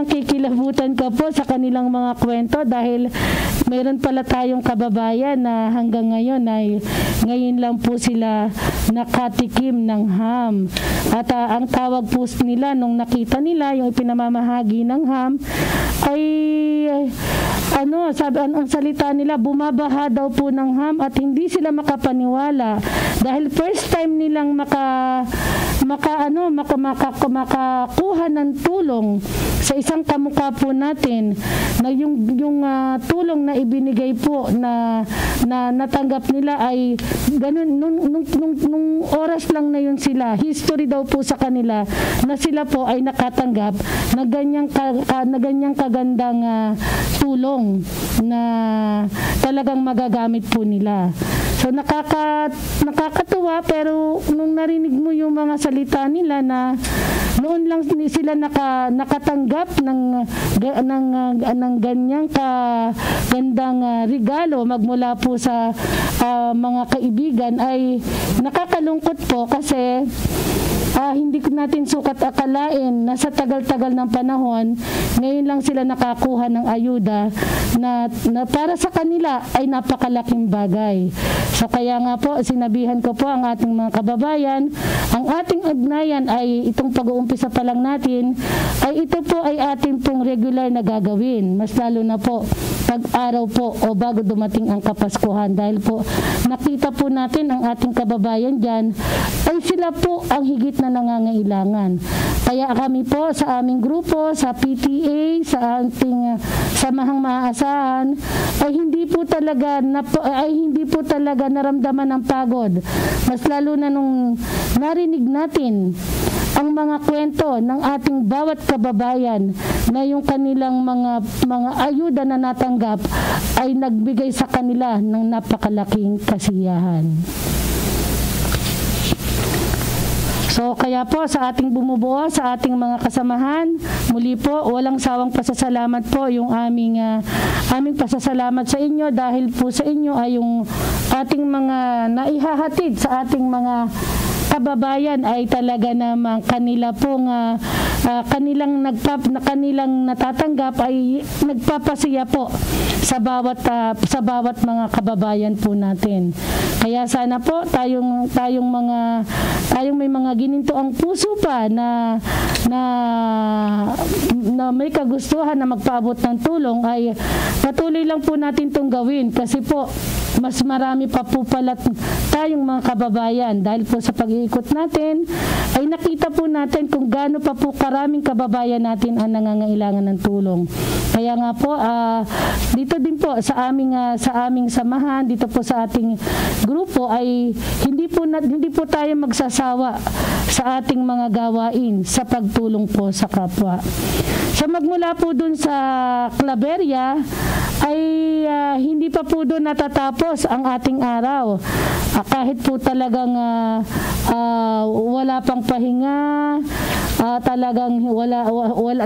kikilabutan ka po sa kanilang mga kwento, dahil mayroon pala tayong kababayan na hanggang ngayon lang po sila nakatikim ng ham. At ang tawag po nila nung nakita nila yung ipinamamahagi ng ham ay ang salita nila, bumabaha daw po ng ham, at hindi sila makapaniwala dahil first time nilang makakuha ng tulong sa isang kamukha po natin, na yung tulong na ibinigay po na natanggap nila ay ganun nung oras lang na yun sila. History daw po sa kanila na sila po ay nakatanggap na ganyang kagandang tulong na talagang magagamit po nila. So nakakatuwa, pero nung narinig mo yung mga salita nila na noon lang sila nakatanggap ng ganyang kagandang regalo magmula po sa mga kaibigan, ay nakakalungkot po kasi hindi natin sukat akalain na sa tagal-tagal ng panahon, ngayon lang sila nakakuha ng ayuda na para sa kanila ay napakalaking bagay. So kaya nga po, sinabihan ko po ang ating mga kababayan, ang ating ugnayan ay itong pag-uumpisa pa lang natin, ay ito po ay ating pong regular na gagawin. Mas lalo na po pag-araw po o bago dumating ang Kapaskuhan, dahil po nakita po natin ang ating kababayan dyan ay sila po ang higit na nangangailangan. Kaya kami po sa aming grupo, sa PTA, sa ating samahang maaasahan ay hindi po talaga naramdaman ng pagod. Mas lalo na nung narinig natin ang mga kwento ng ating bawat kababayan na yung kanilang mga ayuda na natanggap ay nagbigay sa kanila ng napakalaking kasiyahan. So kaya po sa ating bumubuo, sa ating mga kasamahan, muli po walang sawang pasasalamat po yung aming pasasalamat sa inyo, dahil po sa inyo ay yung ating mga naihahatid sa ating mga kababayan ay talaga namang kanila pong kanilang natatanggap ay nagpapasiya po sa bawat mga kababayan po natin. Kaya sana po tayong may mga gininto ang puso pa na may kagustuhan na magpaabot ng tulong, ay patuloy lang po natin itong gawin, kasi po mas marami pa po pala tayong mga kababayan, dahil po sa pag-iikot natin ay nakita po natin kung gaano pa po karaming kababayan natin ang nangangailangan ng tulong. Kaya nga po dito din po sa aming samahan, dito po sa ating grupo ay hindi po tayo magsasawa sa ating mga gawain sa pagtulong po sa kapwa. So magmula po dun sa Claveria ay hindi pa po doon natatapos ang ating araw. Kahit po talagang wala pang pahinga, talagang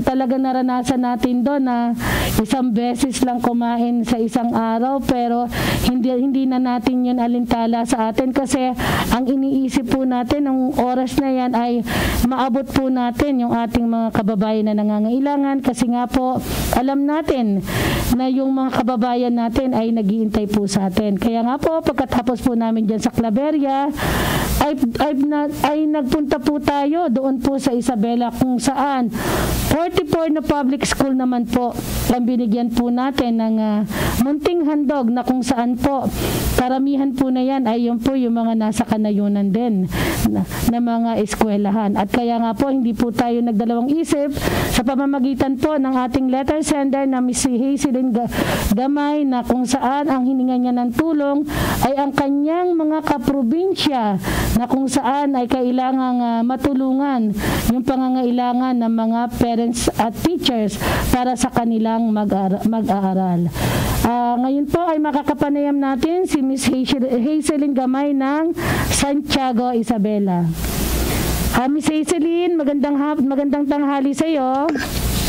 talagang naranasan natin doon na isang beses lang kumain sa isang araw, pero hindi na natin yun alintala sa atin, kasi ang iniisip po natin ng oras na yan ay maabot po natin yung ating mga kababayan na nangangailangan, kasi nga po alam natin na yung mga kababayan natin ay naghihintay po sa atin. Kaya nga po pagkatapos po namin dyan sa Claveria ay nagpunta po tayo doon po sa Isabela, kung saan 44 na public school naman po ang binigyan po natin ng munting handog, na kung saan po karamihan po na yan ay yun po yung mga nasa kanayunan din na mga eskwelahan. At kaya nga po hindi po tayo nagdalawang isip sa pamamagitan po ng ating letter sender na Miss Hazelyn Gamay, na kung saan ang hininga niya ng tulong ay ang kanyang mga kaprobinsya, na kung saan ay kailangang matulungan yung pangangailangan ng mga parents at teachers para sa kanilang mag-aaral. Ngayon po ay makakapanayam natin si Miss Hazelyn Gamay ng Santiago, Isabela. Miss Hazelyn, magandang tanghali sa iyo.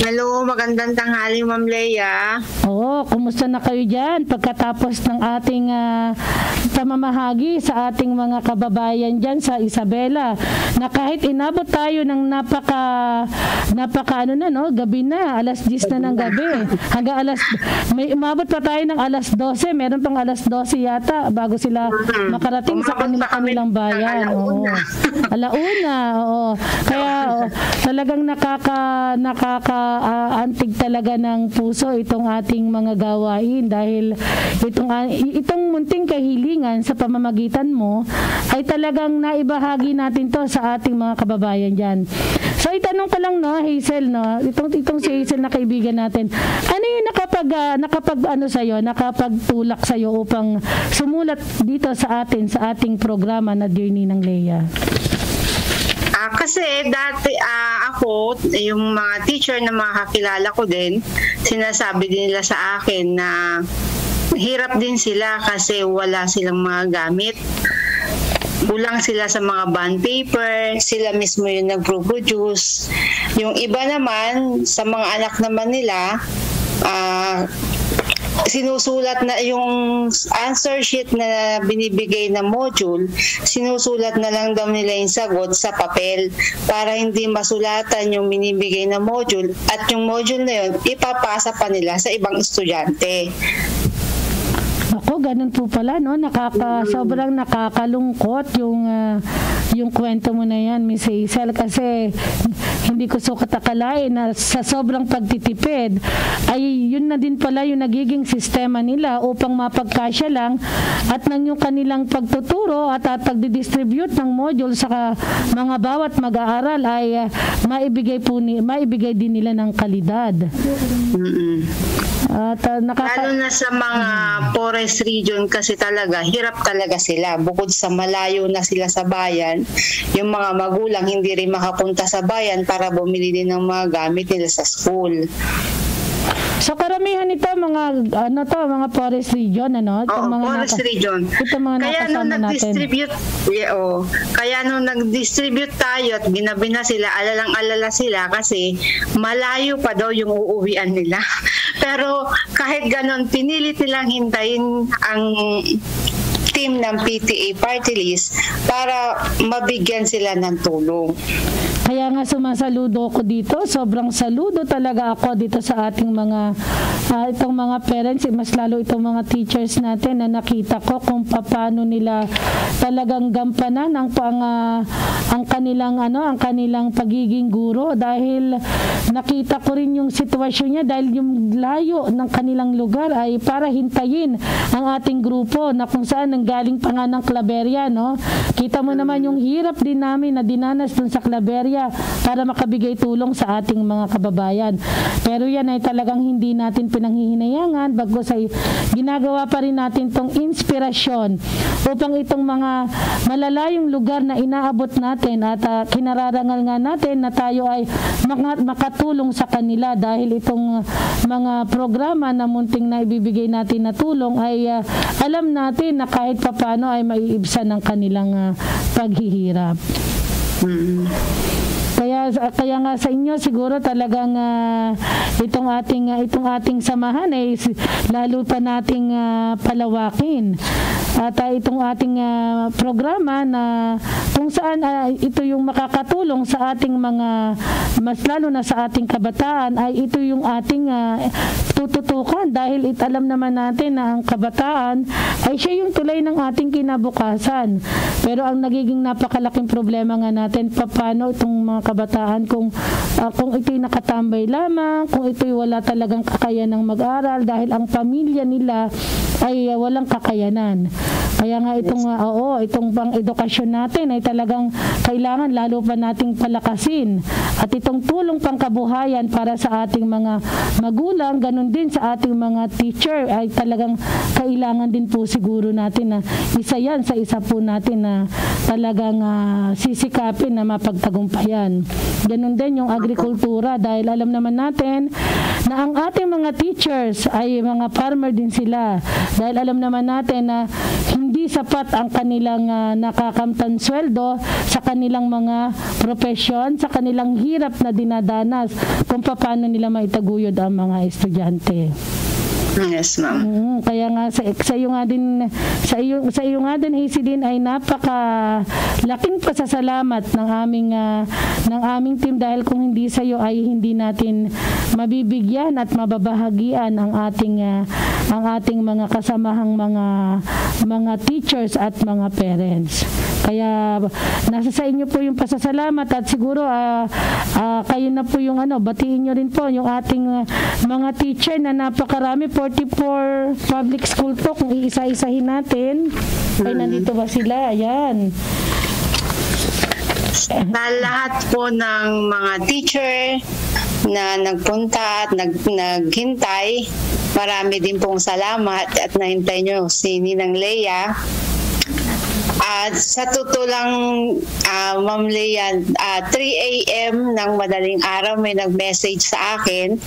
Hello, magandang tanghali, Ma'am Leia. Oo, kumusta na kayo dyan pagkatapos ng ating pamamahagi sa ating mga kababayan dyan sa Isabela, na kahit inabot tayo ng gabi na, alas 10 na ng gabi, hanggang may umabot pa tayo ng alas 12, meron pang alas 12 yata bago sila makarating sa kanilang bayan. Oo. Alauna, oo. Kaya talagang antig talaga ng puso itong ating mga gawain, dahil itong munting kahilingan sa pamamagitan mo ay talagang naibahagi natin to sa ating mga kababayan dyan. So itanong ko lang, no, Hazel, no, itong si Hazel na kaibigan natin, ano yung nakapagtulak sa'yo upang sumulat dito sa ating programa na Journey ng Leia? Kasi dati ako, yung mga teacher na mga kakilala ko din, sinasabi din nila sa akin na hirap din sila kasi wala silang mga gamit. Kulang sila sa mga bond paper, sila mismo yung nag-produce. Yung iba naman, sa mga anak naman nila, sinusulat na yung answer sheet na binibigay na module, sinusulat na lang daw nila yung sagot sa papel para hindi masulatan yung binibigay na module, at yung module na yun ipapasa pa nila sa ibang estudyante. Ako, ganun po pala, no? Sobrang nakakalungkot yung kwento mo na yan, Miss Hazel, kasi hindi ko sukat akalain na sa sobrang pagtitipid ay yun na din pala yung nagiging sistema nila upang mapagkasya lang at nang yung kanilang pagtuturo at pagdidistribute ng module sa mga bawat mag-aaral ay maibigay din nila ng kalidad. At lalo na sa mga forest region kasi talaga, hirap talaga sila. Bukod sa malayo na sila sa bayan, yung mga magulang hindi rin makapunta sa bayan para bumili din ng mga gamit nila sa school. So karamihan ito mga mga forest region, ano? Oo, mga forest region. Kaya nung nag-distribute, kaya nung nag-distribute tayo at ginabi na sila, alalang-alala sila kasi malayo pa daw yung uuwian nila. Pero kahit ganon, pinilit nilang hintayin ang team ng PTA party list para mabigyan sila ng tulong. Kaya nga sumasaludo ko dito, sobrang saludo talaga ako dito sa ating mga itong mga parents, mas lalo itong mga teachers natin na nakita ko kung paano nila talagang gampanan ang kanilang pagiging guro, dahil nakita ko rin yung sitwasyon niya, dahil yung layo ng kanilang lugar ay para hintayin ang ating grupo na kung saan nanggaling pa nga ng Claveria, no? Kita mo naman yung hirap din namin na dinanas dun sa Claveria para makabigay tulong sa ating mga kababayan. Pero yan ay talagang hindi natin pinanghihinayangan, bagos ay ginagawa pa rin natin tong inspirasyon upang itong mga malalayong lugar na inaabot natin at kinararangal nga natin na tayo ay makatulong sa kanila, dahil itong mga programa na munting na ibibigay natin na tulong ay alam natin na kahit papano ay maiibsan ang kanilang paghihirap. Kaya nga sa inyo siguro talagang itong ating samahan ay lalo pa nating palawakin. At itong ating programa na kung saan ito yung makakatulong sa ating mga, mas lalo na sa ating kabataan, ay ito yung ating tututukan, dahil alam naman natin na ang kabataan ay siya yung tulay ng ating kinabukasan. Pero ang nagiging napakalaking problema nga natin, paano itong mga kabataan kung ito'y nakatambay lamang, kung ito'y wala talagang kakayanang mag-aral dahil ang pamilya nila ay walang kakayanan. Kaya nga itong pang-edukasyon natin ay talagang kailangan lalo pa nating palakasin. At itong tulong pangkabuhayan para sa ating mga magulang, ganun din sa ating mga teacher, ay talagang kailangan din po siguro natin na isa yan sa isa po natin na talagang sisikapin na mapagtagumpayan. Ganun din yung agrikultura, dahil alam naman natin na ang ating mga teachers ay mga farmer din sila. Dahil alam naman natin na hindi sapat ang kanilang nakakamtan sweldo sa kanilang mga profesyon, sa kanilang hirap na dinadanas kung paano nila maitaguyod ang mga estudyante. Yes, ma'am. Kaya nga sa iyo nga din Hazelyn, ay napaka-laking pasasalamat ng aming team, dahil kung hindi sa iyo ay hindi natin mabibigyan at mababahagian ang ating mga kasamahang mga teachers at mga parents. Kaya nasa sa inyo po yung pasasalamat, at siguro kayo na po yung batiin nyo rin po yung ating mga teacher na napakarami, 44 public school po kung iisa-isahin natin. Ay nandito ba sila? Ayan. Na lahat po ng mga teacher na nagpunta at naghintay, marami din pong salamat at nahintay nyo si Ninang Leia. At sa totoo lang, Ma'am Leia, 3 a.m. ng madaling araw may nag-message sa akin.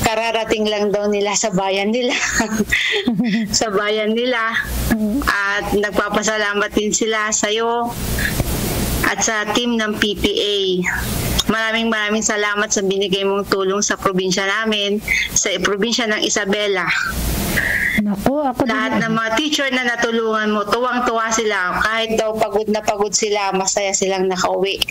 Kararating lang daw nila sa bayan nila. Sa bayan nila. At nagpapasalamat din sila sa iyo at sa team ng PTA. maraming salamat sa binigay mong tulong sa probinsya namin, sa probinsya ng Isabela. Naku, ako Lahat din. ng mga teacher na natulungan mo, tuwang-tuwa sila. Kahit daw pagod na pagod sila, masaya silang nakauwi.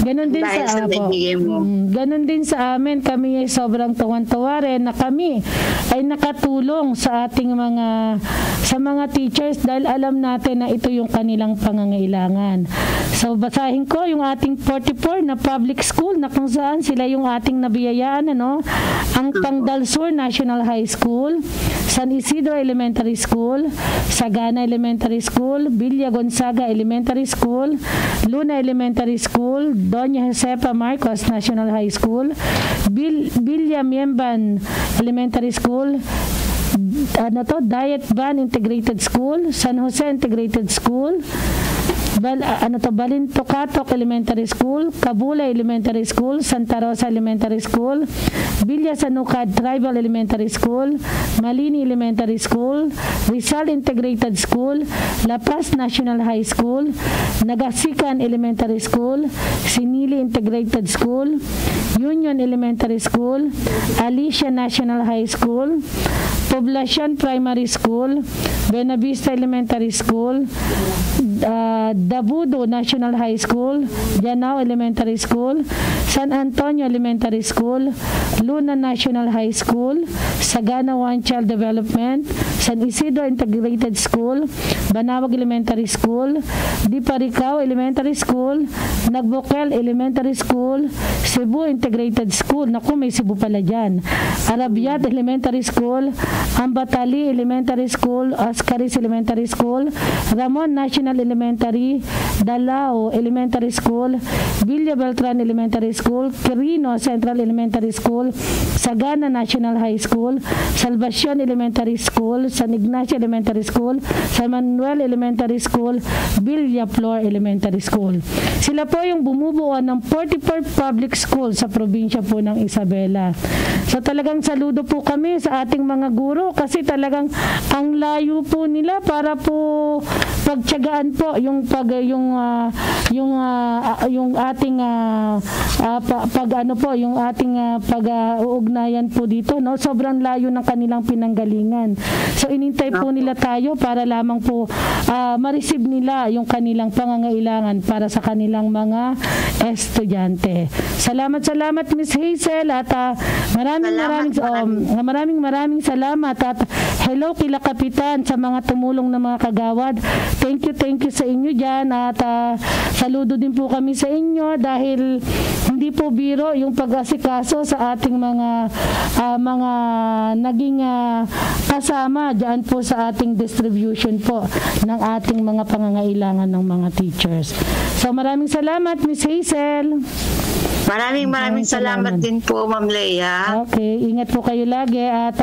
Ganon din Dahil sa sa naibigay mo. Ganon din sa amin, kami ay sobrang tuwan-tuwa rin na kami ay nakatulong sa ating mga teachers dahil alam natin na ito yung kanilang pangangailangan. So basahin ko yung ating 44 na public school na kung saan sila yung ating nabiyayaan, ang Tangdal Sur National High School, San Isidro Elementary School, Sagana Elementary School, Villa Gonzaga Elementary School, Luna Elementary School, Doña Josefa Marcos National High School, Villa Miemban Elementary School, Diet Van Integrated School, San Jose Integrated School, Balintocatok Elementary School, Cabula Elementary School, Santa Rosa Elementary School, Villa Sanucad Tribal Elementary School, Malini Elementary School, Rizal Integrated School, La Paz National High School, Nagasikan Elementary School, Sinili Integrated School, Union Elementary School, Alicia National High School, Poblacion Primary School, Buenavista Elementary School, Dabudo National High School, Janao Elementary School, San Antonio Elementary School, Luna National High School, Sagana One Child Development, San Isidro Integrated School, Banawag Elementary School, Diparicao Elementary School, Nagbokel Elementary School, Cebu Integrated School, naku may Cebu pala dyan, Arabiat Elementary School, Ambatali Elementary School, Ascaris Elementary School, Ramon National Elementary, Dalao Elementary School, Villa Beltran Elementary School, Quirino Central Elementary School, Sagana National High School, Salvacion Elementary School, San Ignacio Elementary School, San Manuel Elementary School, Villa Flor Elementary School. Sila po yung bumubuo ng 44 public school sa probinsya po ng Isabela. So talagang saludo po kami sa ating mga guro kasi talagang ang layo po nila para po pagtiyagaan po yung ating yung ating pag-uugnayan po dito, no? Sobrang layo ng kanilang pinanggalingan. So inintay po nila tayo para lamang po ma-receive nila yung kanilang pangangailangan para sa kanilang mga estudyante. Salamat Miss Hazel at maraming salamat at hello kila Kapitan sa mga tumulong na mga kagawad. Thank you sa inyo dyan at saludo din po kami sa inyo dahil hindi po biro yung pag-asikaso sa ating mga naging kasama dyan po sa ating distribution po ng ating mga pangangailangan ng mga teachers. So maraming salamat Miss Hazel. Maraming salamat din po, Ma'am Leia. Okay, ingat po kayo lagi at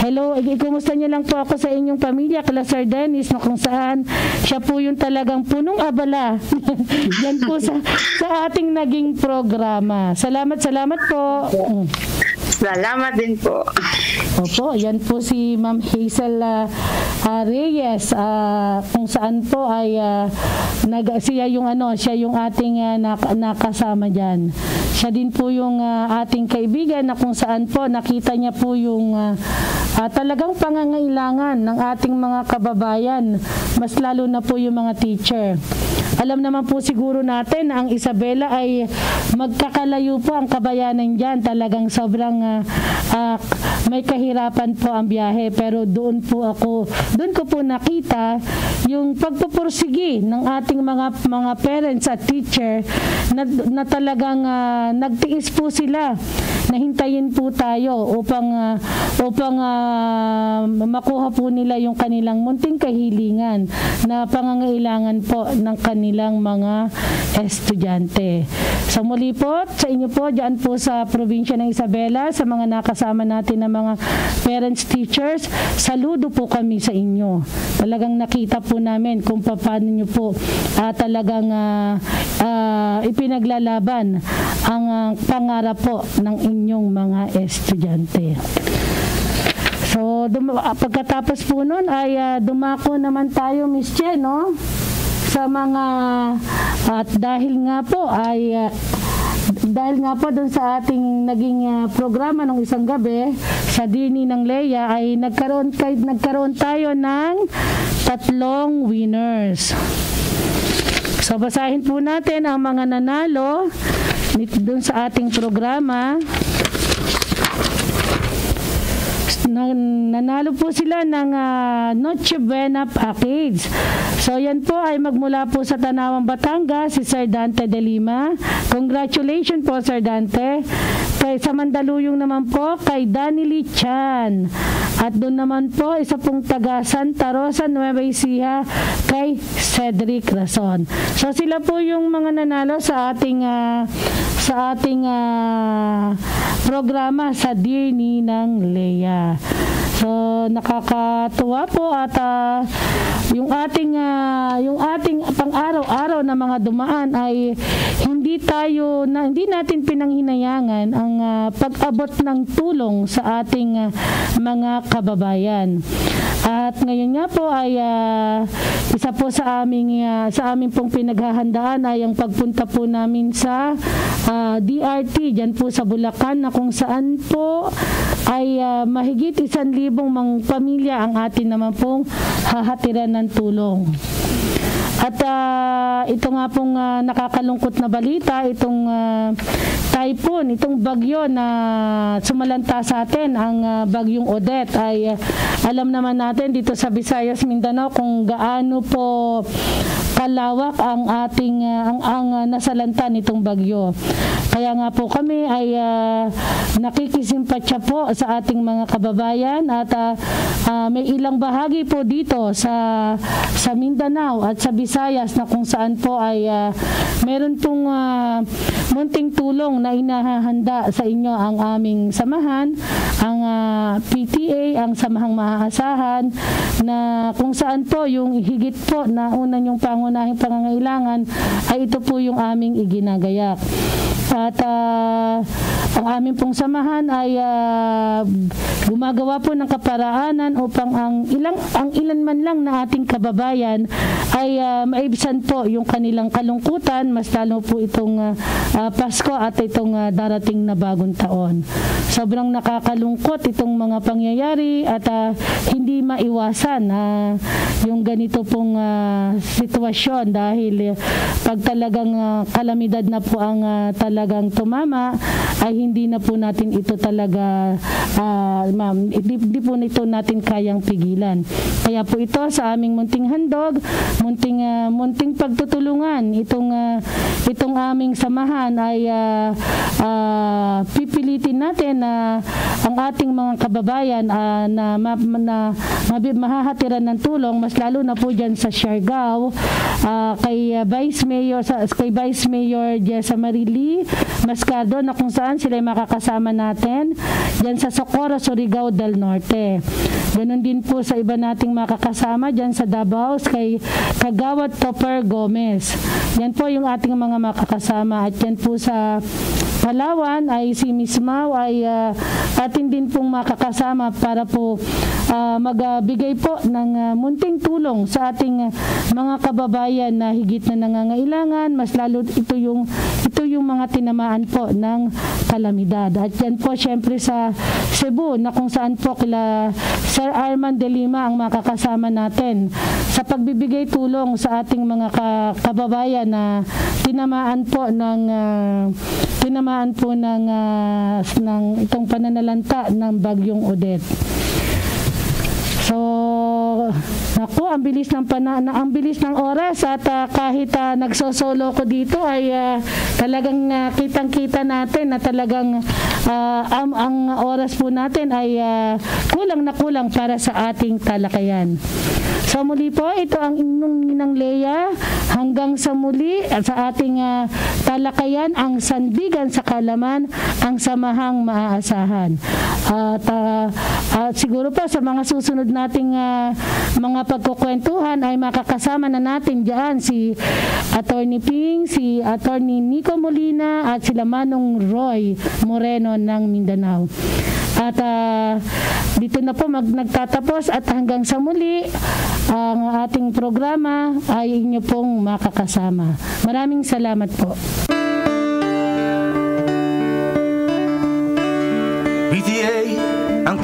hello, ikumusta niyo lang po ako sa inyong pamilya, kala Sir Dennis, na kung saan siya po yung talagang punong abala yan po sa ating naging programa. Salamat po. Salamat din po. Opo, yan po si Ma'am Hazel Reyes, kung saan po ay siya yung ating nakasama diyan. Siya din po yung ating kaibigan na kung saan po nakita niya po yung talagang pangangailangan ng ating mga kababayan, mas lalo na po yung mga teacher. Alam naman po siguro natin na ang Isabela ay magkakalayo po ang kabayanan dyan. Talagang sobrang may kahirapan po ang biyahe. Pero doon ko po nakita yung pagpupursigi ng ating mga parents at teacher na talagang nagtiis po sila. Nahintayin po tayo upang makuha po nila yung kanilang munting kahilingan na pangangailangan po ng kanilang mga estudyante. So muli po sa inyo po dyan po sa probinsya ng Isabela, sa mga nakasama natin na mga parents, teachers, saludo po kami sa inyo. Talagang nakita po namin kung paano nyo po talagang ipinaglalaban ang pangarap po ng inyong mga estudyante. So, pagkatapos po nun ay dumako naman tayo, Miss Chen, no? Sa mga, at dahil nga po ay dahil nga po doon sa ating naging programa nung isang gabi sa Dini ng Leia ay nagkaroon tayo ng 3 winners. So basahin po natin ang mga nanalo doon sa ating programa. Nanalo po sila ng Noche Buena Package. So yan po ay magmula po sa Tanawang, Batangas, si Sir Dante de Lima. Congratulations po, Sir Dante. Sa Mandaluyong naman po kay Danny Lee Chan. At doon naman po isa pong taga Santa Rosa, Nueva Ecija kay Cedric Rason. So sila po yung mga nanalo sa ating programa sa Dear Ninang Leia. So nakakatuwa po at yung ating pang-araw-araw na mga dumaan ay hindi natin pinanghinayangan ang pag-abot ng tulong sa ating mga kababayan. At ngayon nga po ay isa po sa aming pong pinaghahandaan ay ang pagpunta po namin sa DRT dyan po sa Bulacan, na kung saan po ay mahigit 1,000 pamilya ang atin naman pong hahatiran ng tulong. At ito nga pong nakakalungkot na balita, itong typhoon, itong bagyo na sumalanta sa atin, ang bagyong Odette, ay alam naman natin dito sa Visayas, Mindanao kung gaano po kalawak ang ating ang nasalanta nitong bagyo. Kaya nga po kami ay nakikisimpatya po sa ating mga kababayan at may ilang bahagi po dito sa Mindanao at sa Visayas na kung saan po ay meron pong munting tulong na inahahanda sa inyo ang aming samahan, ang PTA, ang Samahang Maaasahan, na kung saan po yung higit po na una yung pangunahing pangangailangan ay ito po yung aming iginagayak. At ang aming pong samahan ay gumagawa po ng kaparaanan upang ang ilan man lang na ating kababayan ay maibsan po yung kanilang kalungkutan, mas lalo po itong Pasko at itong darating na bagong taon. Sobrang nakakalungkot itong mga pangyayari at hindi maiwasan yung ganito pong sitwasyon dahil pag talagang kalamidad na po ang talagang tumama ay hindi na po natin ito talaga hindi po nito natin kayang pigilan. Kaya po ito sa aming munting handog, munting pagtutulungan, itong aming samahan ay pipilitin natin na ang ating mga kababayan na mahahatiran ng tulong, mas lalo na po dyan sa Siargao, kay Vice Mayor Jessa Marili Mascardo, na kung saan sila makakasama natin dyan sa Socorro, Surigao del Norte. Ganon din po sa iba nating makakasama dyan sa Davao kay Kagawad Topper Gomez. Yan po yung ating mga makakasama. At yan po sa Palawan ay si Miss Mau ay atin din pong makakasama para po magbigay po ng munting tulong sa ating mga kababayan na higit na nangangailangan, mas lalo ito yung mga tinamaan po ng kalamidad. At yan po syempre sa Cebu, na kung saan po kila Sir Arman de Lima ang makakasama natin sa pagbibigay tulong sa ating mga kababayan na tinamaan po ng itong pananalanta ng bagyong Odette. So, naku, ang bilis ng oras at kahit nagsosolo ko dito ay talagang kitang-kita natin na talagang ang oras po natin ay kulang na kulang para sa ating talakayan. So muli po, ito ang inyong Ninang Leia. Hanggang sa muli sa ating talakayan, ang sandigan sa kalaman, ang samahang maaasahan. At siguro pa sa mga susunod nating mga pagkukwentuhan ay makakasama na natin diyan si Attorney Ping, si Attorney Nico Molina at sila Manong Roy Moreno ng Mindanao. At dito na po nagtatapos at hanggang sa muli ang ating programa ay inyo pong makakasama. Maraming salamat po.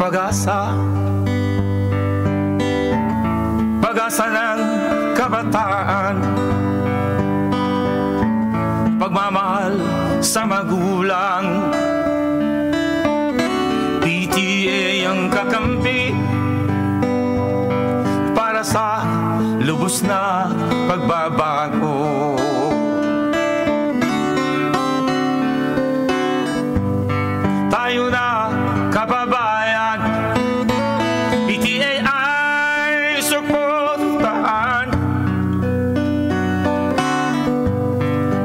pag-asa, pag-asa ng kabataan, pagmamahal sa magulang. PTA ang kakampi para sa lubos na pagbabago. Tayo na kababayan, PTA ay suportahan.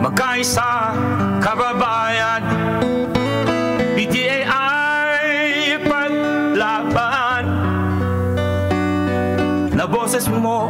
Magkaisa kababayan, PTA ay paglaban. Na boses mo